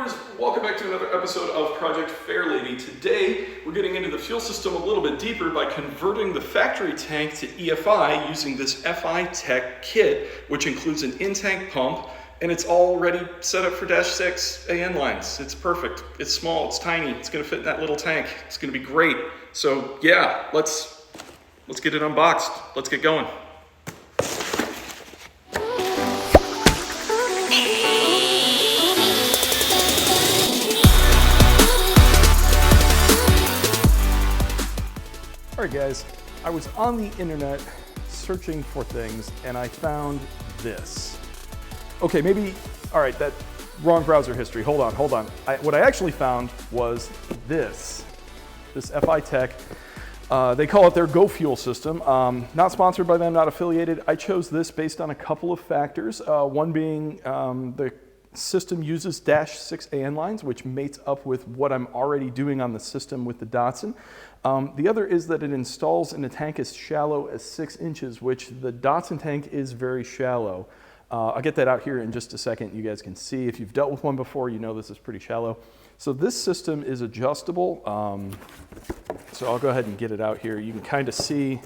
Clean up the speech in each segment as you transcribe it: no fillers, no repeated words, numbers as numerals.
viewers, welcome back to another episode of Project Fairlady. Today, we're getting into the fuel system a little bit deeper by converting the factory tank to EFI using this FI Tech kit, which includes an in-tank pump, and it's already set up for Dash 6 AN lines. It's perfect. It's small, it's tiny, it's gonna fit in that little tank. It's gonna be great. So yeah, let's get it unboxed. Let's get going. Alright guys, I was on the internet searching for things and I found this. Okay, maybe, alright, that wrong browser history, hold on. What I actually found was this FI Tech. They call it their Go Fuel system. Not sponsored by them, not affiliated. I chose this based on a couple of factors. One being the system uses Dash 6 AN lines, which mates up with what I'm already doing on the system with the Datsun. The other is that it installs in a tank as shallow as 6 inches, which the Datsun tank is very shallow. I'll get that out here in just a second. You guys can see. If you've dealt with one before, you know this is pretty shallow. So this system is adjustable. So I'll go ahead and get it out here. You can kind of see,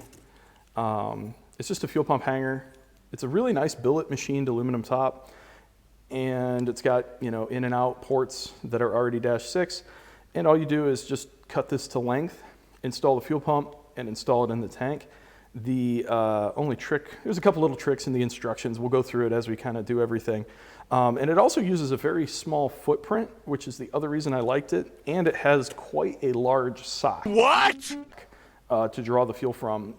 it's just a fuel pump hanger. It's a really nice billet machined aluminum top. And it's got, you know, in and out ports that are already Dash 6. And all you do is just cut this to length, install the fuel pump, and install it in the tank. The only trick, there's a couple little tricks in the instructions. We'll go through it as we kind of do everything. And it also uses a very small footprint, which is the other reason I liked it. And it has quite a large sock. What? To draw the fuel from.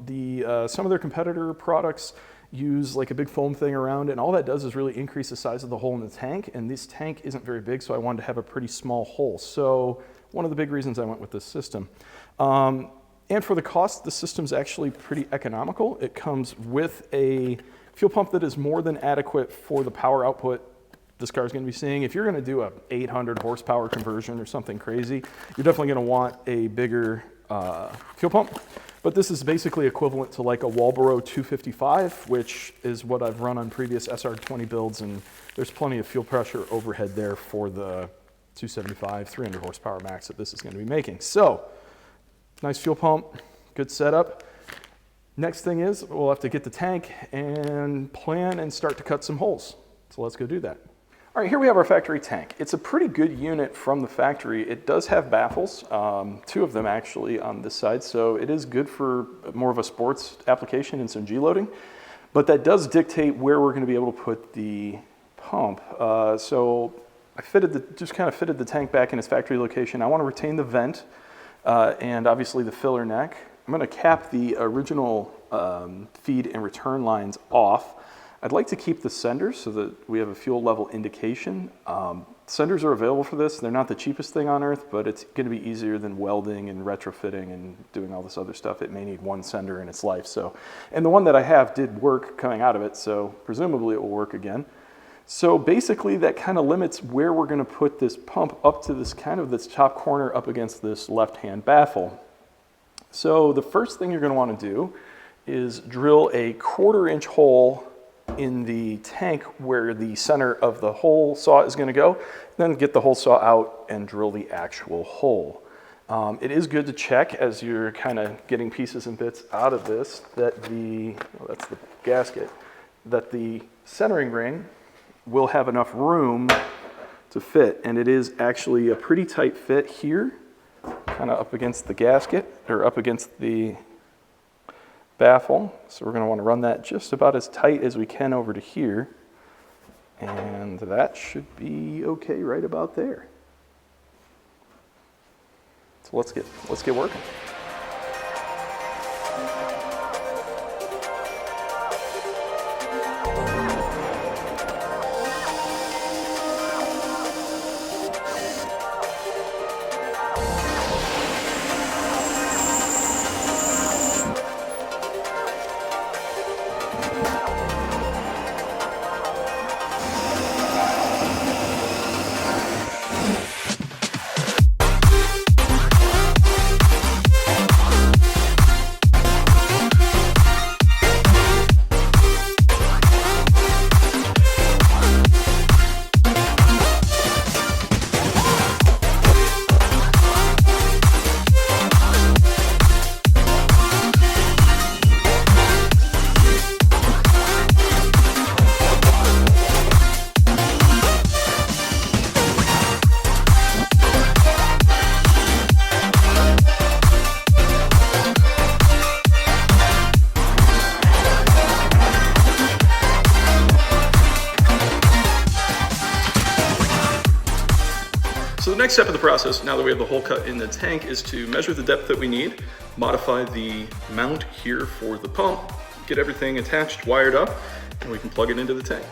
Some of their competitor products use like a big foam thing around it, and all that does is really increase the size of the hole in the tank, and this tank isn't very big, so I wanted to have a pretty small hole. So one of the big reasons I went with this system. And for the cost, the system's actually pretty economical. It comes with a fuel pump that is more than adequate for the power output this car's gonna be seeing. If you're gonna do a 800 horsepower conversion or something crazy, you're definitely gonna want a bigger fuel pump. But this is basically equivalent to like a Walboro 255, which is what I've run on previous SR20 builds, and there's plenty of fuel pressure overhead there for the 275, 300 horsepower max that this is going to be making. So, nice fuel pump, good setup. Next thing is we'll have to get the tank and plan and start to cut some holes. So let's go do that. All right, here we have our factory tank. It's a pretty good unit from the factory. It does have baffles, 2 of them actually on this side, so it is good for more of a sports application and some G-loading, but that does dictate where we're gonna be able to put the pump. So I just kind of fitted the tank back in its factory location. I wanna retain the vent and obviously the filler neck. I'm gonna cap the original feed and return lines off. I'd like to keep the senders so that we have a fuel level indication. Senders are available for this. They're not the cheapest thing on earth, but it's going to be easier than welding and retrofitting and doing all this other stuff. It may need one sender in its life. And the one that I have did work coming out of it, so presumably it will work again. So basically that kind of limits where we're going to put this pump up to this top corner up against this left-hand baffle. So the first thing you're going to want to do is drill a 1/4 inch hole in the tank where the center of the hole saw is going to go, then get the hole saw out and drill the actual hole. It is good to check as you're kind of getting pieces and bits out of this that that's the gasket, that the centering ring will have enough room to fit, and it is actually a pretty tight fit here, kind of up against the gasket or up against the baffle. So we're going to want to run that just about as tight as we can over to here, and that should be okay right about there. So let's get working. So the next step of the process, now that we have the hole cut in the tank, is to measure the depth that we need, modify the mount here for the pump, get everything attached, wired up, and we can plug it into the tank.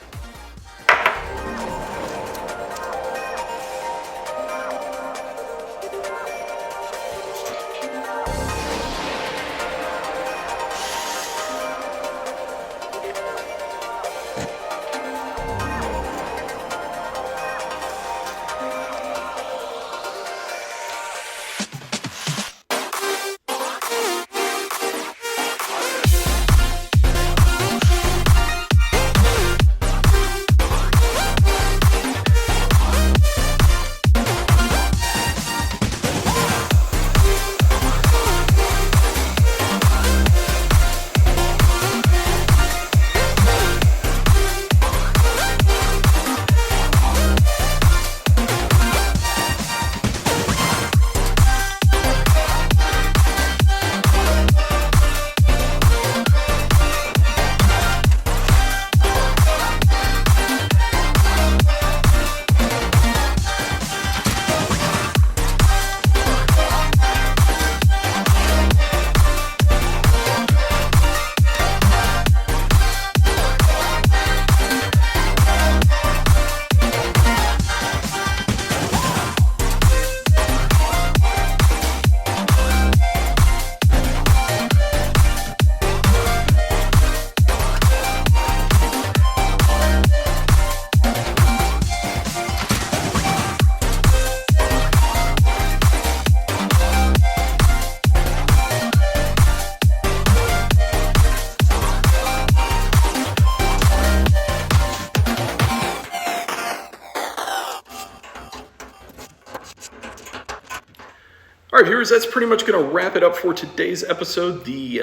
All right, viewers, that's pretty much going to wrap it up for today's episode. The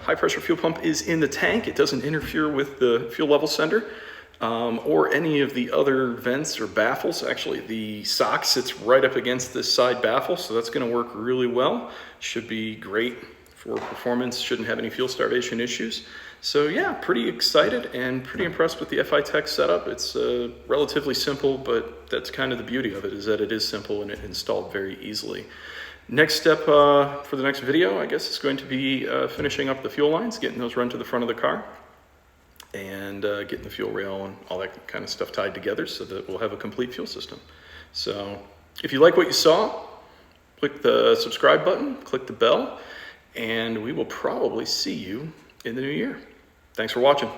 high pressure fuel pump is in the tank. It doesn't interfere with the fuel level sender or any of the other vents or baffles. Actually, the sock sits right up against this side baffle, so that's going to work really well. Should be great for performance, shouldn't have any fuel starvation issues. So yeah, pretty excited and pretty impressed with the EFI Tech setup. It's relatively simple, but that's kind of the beauty of it, is that it is simple and it installed very easily. Next step for the next video, I guess, is going to be finishing up the fuel lines, getting those run to the front of the car, and getting the fuel rail and all that kind of stuff tied together so that we'll have a complete fuel system. So if you like what you saw, click the subscribe button, click the bell, and we will probably see you in the new year. Thanks for watching.